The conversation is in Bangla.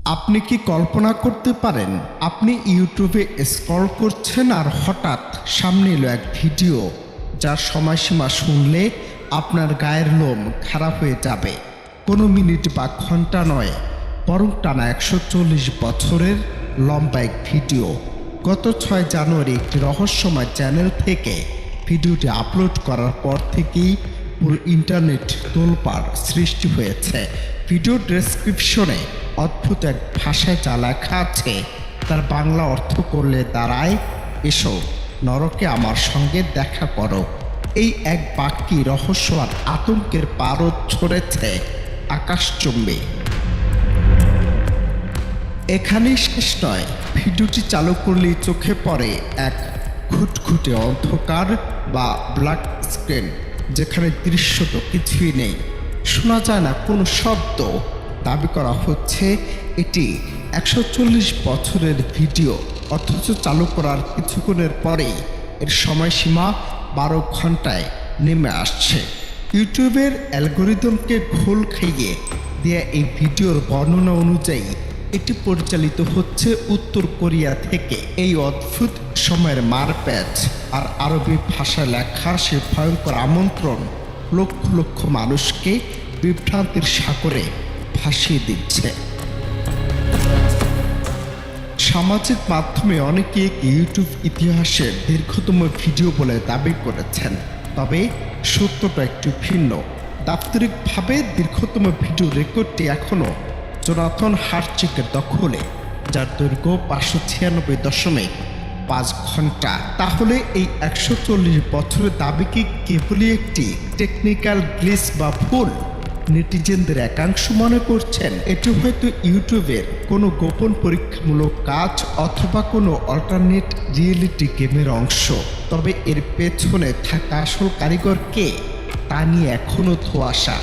আপনি কি কল্পনা করতে পারেন, আপনি ইউটিউবে স্ক্রল করছেন আর হঠাৎ সামনে এলো এক ভিডিও যার সময়সীমা শুনলে আপনার গায়ের লোম খারাপ হয়ে যাবে। কোনো মিনিট বা ঘন্টা নয়, বরং টানা 140 বছরের লম্বা এক ভিডিও। গত 6 জানুয়ারি একটি রহস্যময় চ্যানেল থেকে ভিডিওটি আপলোড করার পর থেকেই পুরো ইন্টারনেট তোলপাড় সৃষ্টি হয়েছে। ভিডিও ডেসক্রিপশনে অদ্ভুত এক ভাষায় যা লেখা আছে তার বাংলা অর্থ করলে দাঁড়ায়, এসো নরকে আমার সঙ্গে দেখা করো। এই এক বাক্যে রহস্য আর আতঙ্কের পারদ ছড়েছে আকাশচুম্বী। এখানেই শেষ নয়, ভিডিওটি চালু করলেই চোখে পড়ে এক ঘুটঘুটে অন্ধকার বা ব্ল্যাক স্ক্রিন, যেখানে দৃশ্যত কিছুই নেই, শোনা যায় না কোনো শব্দ। দাবি করা হচ্ছে এটি 140 বছরের ভিডিও, অথচ চালু করার কিছুক্ষণের পরেই এর সময়সীমা 12 ঘন্টায় নেমে আসছে। ইউটিউবের অ্যালগোরিদমকে ঘোল খাইয়ে দেয়া এই ভিডিওর বর্ণনা অনুযায়ী এটি পরিচালিত হচ্ছে উত্তর কোরিয়া থেকে। এই অদ্ভুত সময়ের মারপ্যাচ আর আরবি ভাষায় লেখা সে ভয়ঙ্কর আমন্ত্রণ লক্ষ লক্ষ মানুষকে বিভ্রান্তির সাগরে ভাসিয়ে দিচ্ছে। সামাজিক মাধ্যমে অনেকে ইউটিউব ইতিহাসের দীর্ঘতম ভিডিও বলে দাবি করেছেন, তবে সত্যটা একটু ভিন্ন। দাপ্তরিকভাবে দীর্ঘতম ভিডিও রেকর্ডটি এখনও জোনাথন হার্চিকের দখলে, যার দৈর্ঘ্য 596.5 ঘন্টা। তাহলে এই 140 বছরের দাবি কি কেবলই একটি টেকনিক্যাল গ্লিচ বা ভুল? নেটিজেনদের একাংশ মনে করছেন এটি হয়তো ইউটিউবের কোনো গোপন পরীক্ষামূলক কাজ অথবা কোনো অল্টারনেট রিয়েলিটি গেমের অংশ। তবে এর পেছনে থাকা আসল কারিগর কে, তা নিয়ে এখনও ধোঁয়াশা।